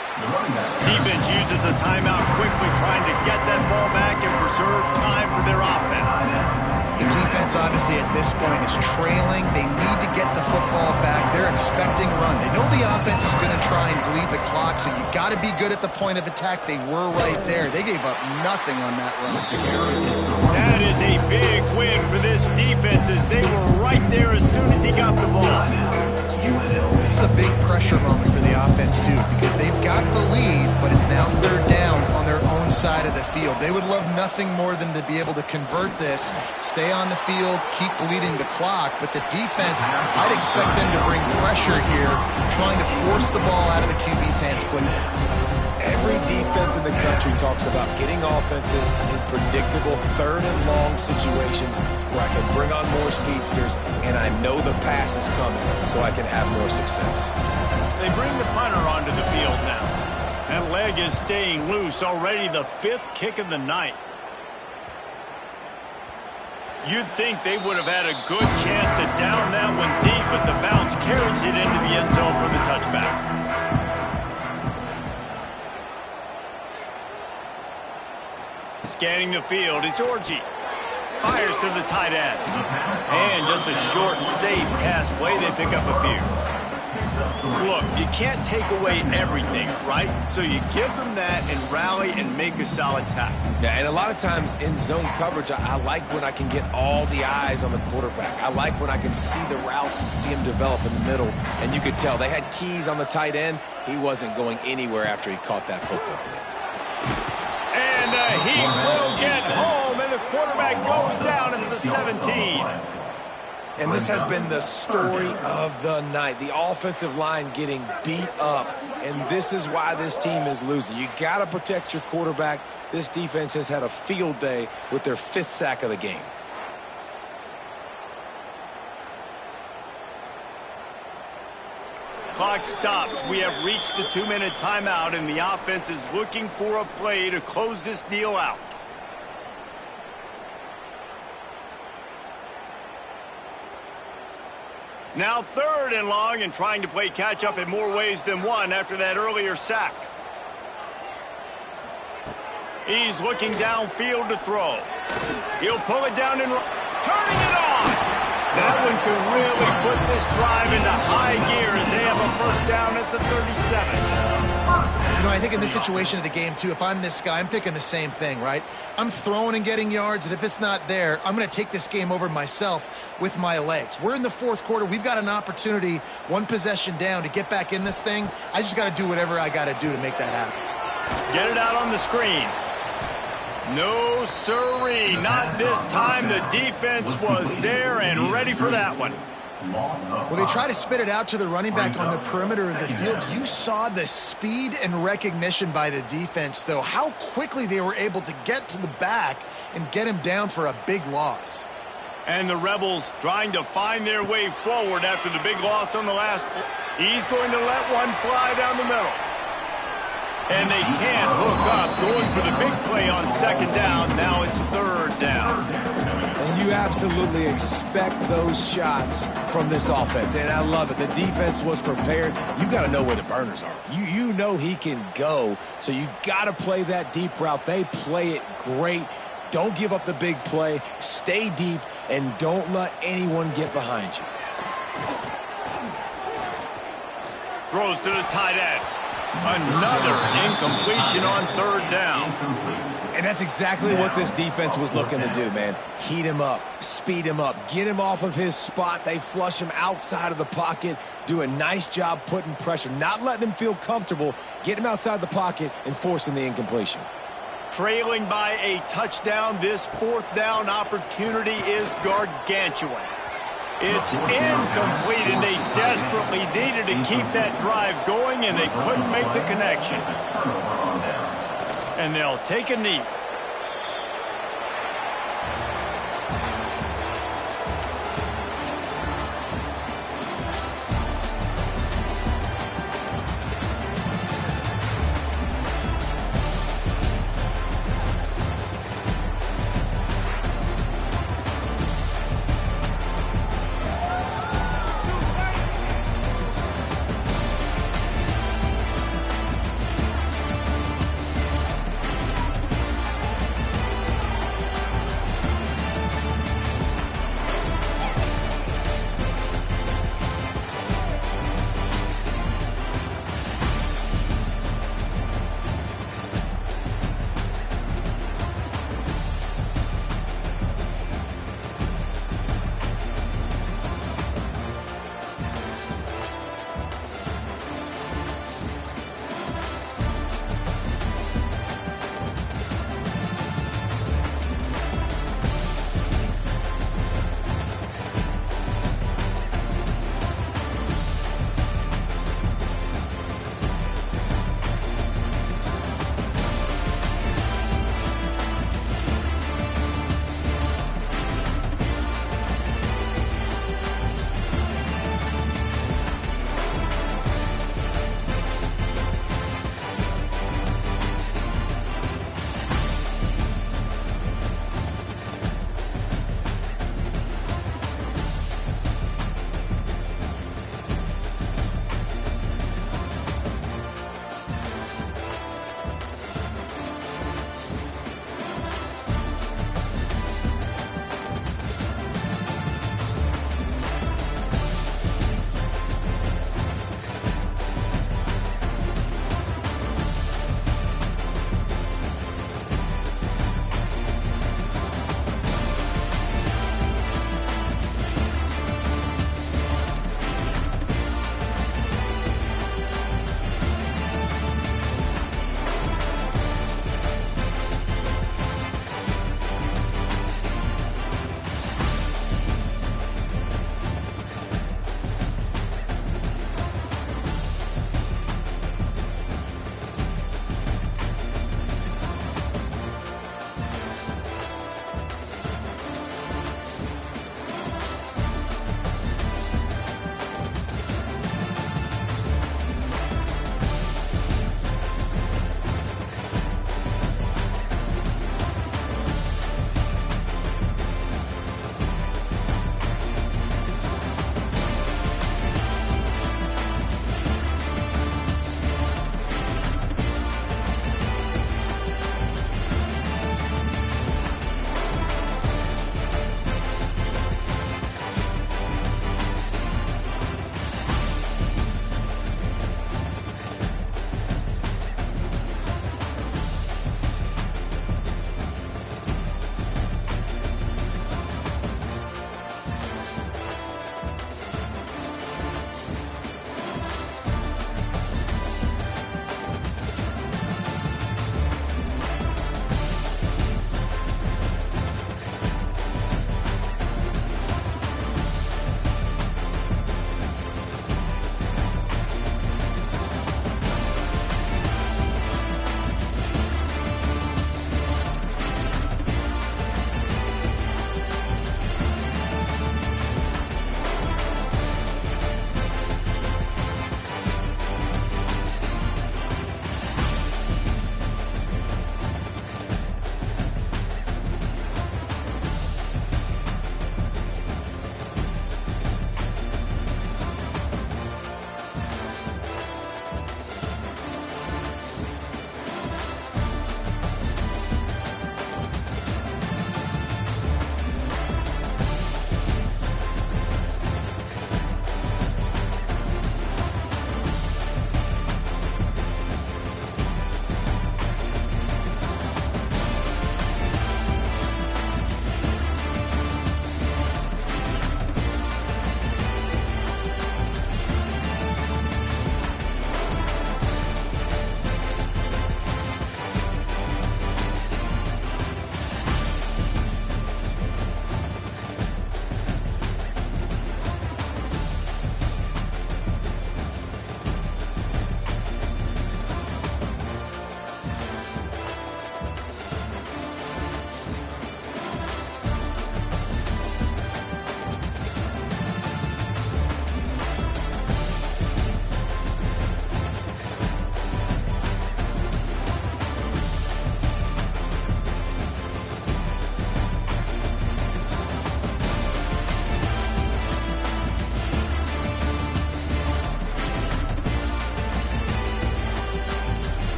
Defense uses a timeout quickly, trying to get that ball back and preserve time for their offense. The defense, obviously, at this point is trailing. They need to get the football back. They're expecting run. They know the offense is going to try and bleed the clock, so you got to be good at the point of attack. They were right there. They gave up nothing on that run. That is a big win for this defense, as they were right there as soon as he got the ball. This is a big pressure moment for the offense, too, because they've got the lead, but it's now 3rd down on their own side of the field. They would love nothing more than to be able to convert this, stay on the field, keep bleeding the clock. But the defense, I'd expect them to bring pressure here, trying to force the ball out of the QB's hands quickly. Every defense in the country talks about getting offenses in predictable 3rd and long situations where I can bring on more speedsters and I know the pass is coming so I can have more success. They bring the punter onto the field now. That leg is staying loose, already the 5th kick of the night. You'd think they would have had a good chance to down that one deep, but the bounce carries it into the end zone for the touchback. Scanning the field, it's Orji. Fires to the tight end. And just a short, safe pass play, they pick up a few. Look, you can't take away everything, right? So you give them that and rally and make a solid tackle. Yeah, and a lot of times in zone coverage, I like when I can get all the eyes on the quarterback. I like when I can see the routes and see him develop in the middle. And you could tell they had keys on the tight end. He wasn't going anywhere after he caught that football. And he will get home, and the quarterback goes down at the 17. And this has been the story of the night. The offensive line getting beat up, and this is why this team is losing. You got to protect your quarterback. This defense has had a field day with their 5th sack of the game. Clock stops. We have reached the 2-minute timeout, and the offense is looking for a play to close this deal out. Now 3rd and long, and trying to play catch-up in more ways than one after that earlier sack. He's looking downfield to throw. He'll pull it down and turning it on. That one could really put this drive into high gear as they have a 1st down at the 37. You know, I think in this situation of the game, too, if I'm this guy, I'm thinking the same thing, right? I'm throwing and getting yards, and if it's not there, I'm going to take this game over myself with my legs. We're in the 4th quarter. We've got an opportunity, 1 possession down, to get back in this thing. I just got to do whatever I got to do to make that happen. Get it out on the screen. No, sirree, not this time. The defense was there and ready for that one. Well, they try to spit it out to the running back on the perimeter of the field. You saw the speed and recognition by the defense, though, how quickly they were able to get to the back and get him down for a big loss. And the Rebels trying to find their way forward after the big loss on the last play. He's going to let one fly down the middle. And they can't hook up, going for the big play on 2nd down. Now it's 3rd down. And you absolutely expect those shots from this offense, and I love it. The defense was prepared. You got to know where the burners are. You know he can go, so you got to play that deep route. They play it great. Don't give up the big play. Stay deep, and don't let anyone get behind you. Throws to the tight end. Another incompletion on 3rd down. And that's exactly what this defense was looking to do, man. Heat him up, speed him up, get him off of his spot. They flush him outside of the pocket, do a nice job putting pressure, not letting him feel comfortable, get him outside the pocket and forcing the incompletion. Trailing by a touchdown, this fourth down opportunity is gargantuan. It's incomplete, and they desperately needed to keep that drive going, and they couldn't make the connection. And they'll take a knee.